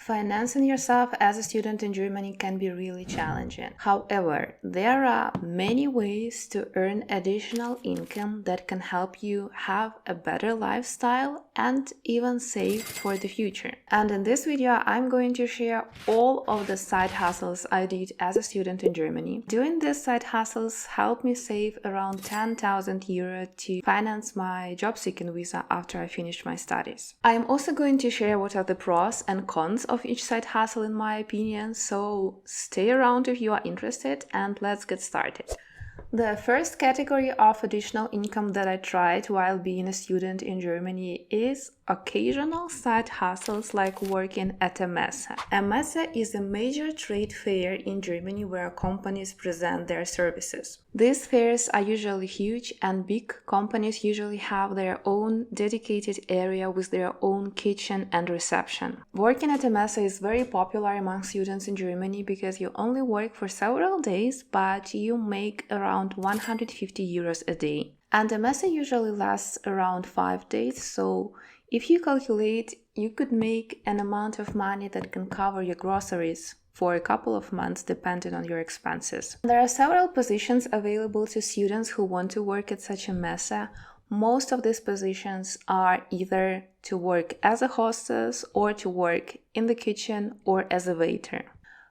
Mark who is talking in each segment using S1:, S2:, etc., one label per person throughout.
S1: Financing yourself as a student in Germany can be really challenging. However, there are many ways to earn additional income that can help you have a better lifestyle and even save for the future. And in this video, I'm going to share all of the side hustles I did as a student in Germany. Doing these side hustles helped me save around 10,000 euro to finance my job seeking visa after I finished my studies. I'm also going to share what are the pros and cons of each side hustle in my opinion, so stay around if you are interested and let's get started. The first category of additional income that I tried while being a student in Germany is occasional side hustles like working at a Messe. A Messe is a major trade fair in Germany where companies present their services. These fairs are usually huge and big companies usually have their own dedicated area with their own kitchen and reception. Working at a Messe is very popular among students in Germany because you only work for several days, but you make around 150 euros a day. And a Messe usually lasts around 5 days, so if you calculate, you could make an amount of money that can cover your groceries for a couple of months depending on your expenses. There are several positions available to students who want to work at such a Messe. Most of these positions are either to work as a hostess or to work in the kitchen or as a waiter.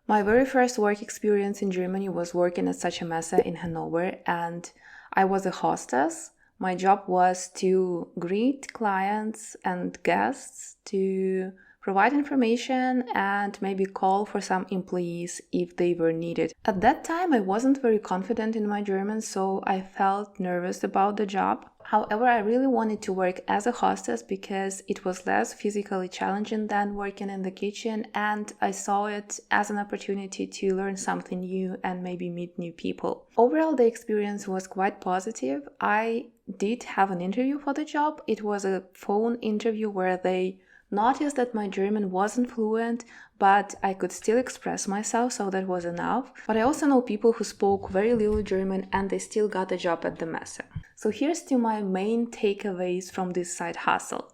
S1: My very first work experience in Germany was working at such a Messe in Hanover, and I was a hostess. My job was to greet clients and guests, to provide information and maybe call for some employees if they were needed. At that time, I wasn't very confident in my German, so I felt nervous about the job. However, I really wanted to work as a hostess because it was less physically challenging than working in the kitchen, and I saw it as an opportunity to learn something new and maybe meet new people. Overall, the experience was quite positive. I did have an interview for the job. It was a phone interview where they noticed that my German wasn't fluent, but I could still express myself, so that was enough. But I also know people who spoke very little German and they still got a job at the Messe. So here's to my main takeaways from this side hustle.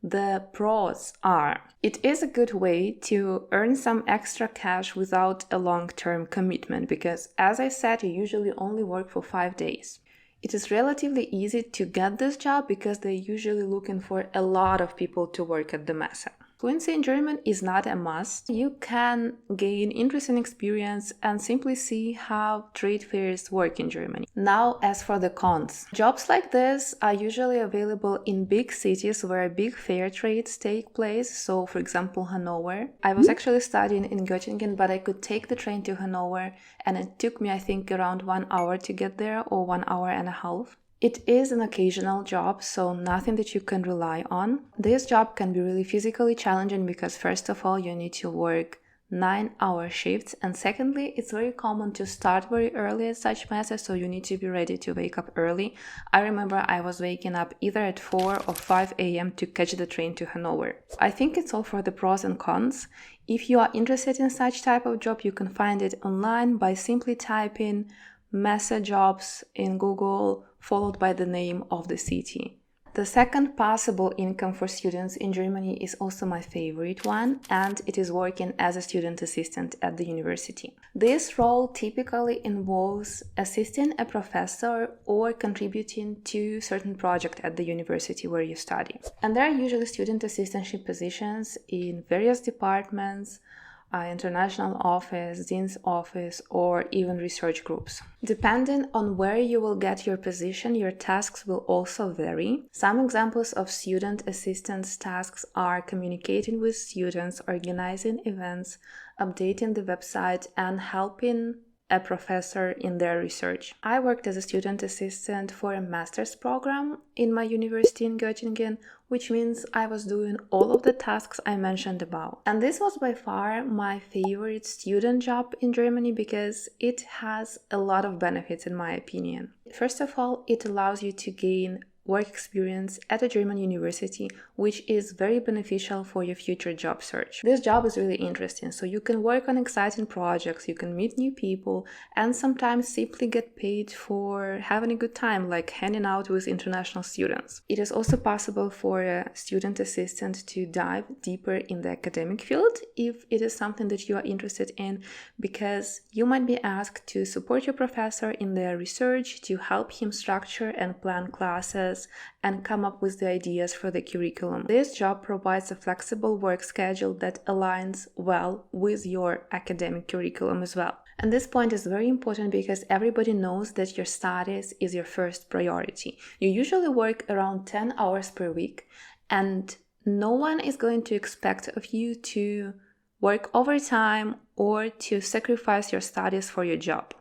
S1: The pros are: it is a good way to earn some extra cash without a long-term commitment because, as I said, you usually only work for 5 days. It is relatively easy to get this job because they're usually looking for a lot of people to work at the Messe. Fluency in German is not a must. You can gain interesting experience and simply see how trade fairs work in Germany. Now, as for the cons. Jobs like this are usually available in big cities where big fair trades take place. So, for example, Hanover. I was actually studying in Göttingen, but I could take the train to Hanover and it took me, I think, around 1 hour to get there, or 1 hour and a half. It is an occasional job, so nothing that you can rely on. This job can be really physically challenging because first of all, you need to work 9-hour shifts, and secondly, it's very common to start very early at such messes, so you need to be ready to wake up early. I remember I was waking up either at 4 or 5 a.m. to catch the train to Hanover. I think it's all for the pros and cons. If you are interested in such type of job, you can find it online by simply typing Messe jobs in Google, followed by the name of the city. The second possible income for students in Germany is also my favorite one, and it is working as a student assistant at the university. This role typically involves assisting a professor or contributing to certain project at the university where you study. And there are usually student assistantship positions in various departments, international office, dean's office, or even research groups. Depending on where you will get your position, your tasks will also vary. Some examples of student assistance tasks are communicating with students, organizing events, updating the website, and helping a professor in their research. I worked as a student assistant for a master's program in my university in Göttingen, which means I was doing all of the tasks I mentioned above. And this was by far my favorite student job in Germany because it has a lot of benefits in my opinion. First of all, it allows you to gain work experience at a German university, which is very beneficial for your future job search. This job is really interesting, so you can work on exciting projects, you can meet new people, and sometimes simply get paid for having a good time, like hanging out with international students. It is also possible for a student assistant to dive deeper in the academic field if it is something that you are interested in, because you might be asked to support your professor in their research, to help him structure and plan classes, and come up with the ideas for the curriculum. This job provides a flexible work schedule that aligns well with your academic curriculum as well. And this point is very important because everybody knows that your studies is your first priority. You usually work around 10 hours per week, and no one is going to expect of you to work overtime or to sacrifice your studies for your job.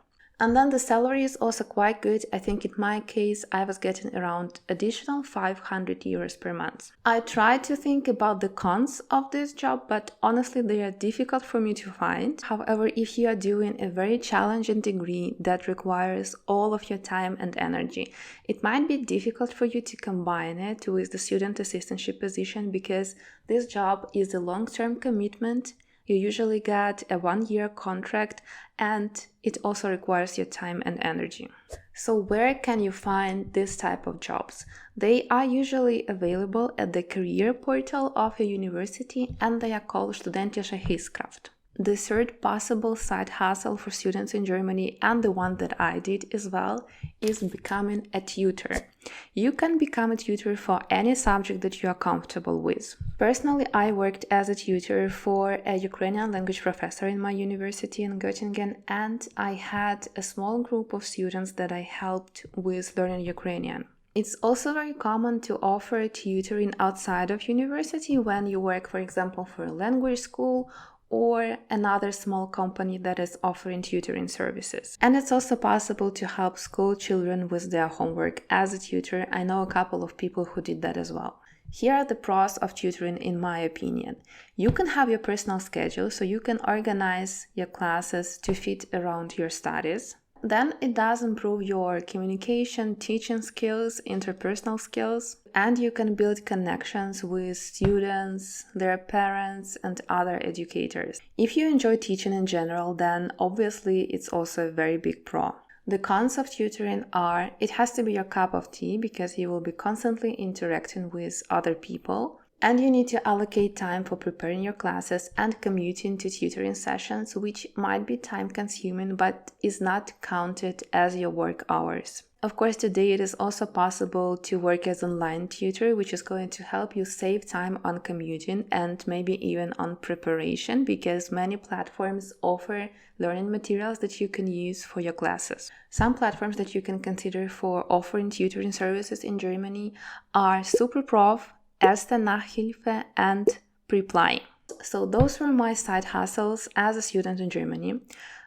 S1: And then the salary is also quite good. I think in my case, I was getting around additional 500 euros per month. I tried to think about the cons of this job, but honestly, they are difficult for me to find. However, if you are doing a very challenging degree that requires all of your time and energy, it might be difficult for you to combine it with the student assistantship position, because this job is a long-term commitment. You usually get a 1-year contract, and it also requires your time and energy. So where can you find this type of jobs? They are usually available at the career portal of a university, and they are called Studentische Hilfskraft. The third possible side hustle for students in Germany, and the one that I did as well, is becoming a tutor. You can become a tutor for any subject that you are comfortable with. Personally, I worked as a tutor for a Ukrainian language professor in my university in Göttingen, and I had a small group of students that I helped with learning Ukrainian. It's also very common to offer tutoring outside of university when you work, for example, for a language school or another small company that is offering tutoring services. And it's also possible to help school children with their homework as a tutor. I know a couple of people who did that as well. Here are the pros of tutoring in my opinion. You can have your personal schedule, so you can organize your classes to fit around your studies. Then it does improve your communication, teaching skills, interpersonal skills, and you can build connections with students, their parents, and other educators. If you enjoy teaching in general, then obviously it's also a very big pro. The cons of tutoring are, it has to be your cup of tea because you will be constantly interacting with other people. And you need to allocate time for preparing your classes and commuting to tutoring sessions, which might be time-consuming but is not counted as your work hours. Of course, today it is also possible to work as an online tutor, which is going to help you save time on commuting and maybe even on preparation, because many platforms offer learning materials that you can use for your classes. Some platforms that you can consider for offering tutoring services in Germany are Superprof, Erste Nachhilfe, and Preply. So those were my side hustles as a student in Germany.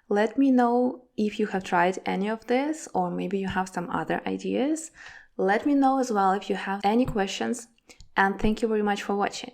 S1: Let me know if you have tried any of this, or maybe you have some other ideas. Let me know as well if you have any questions, and thank you very much for watching.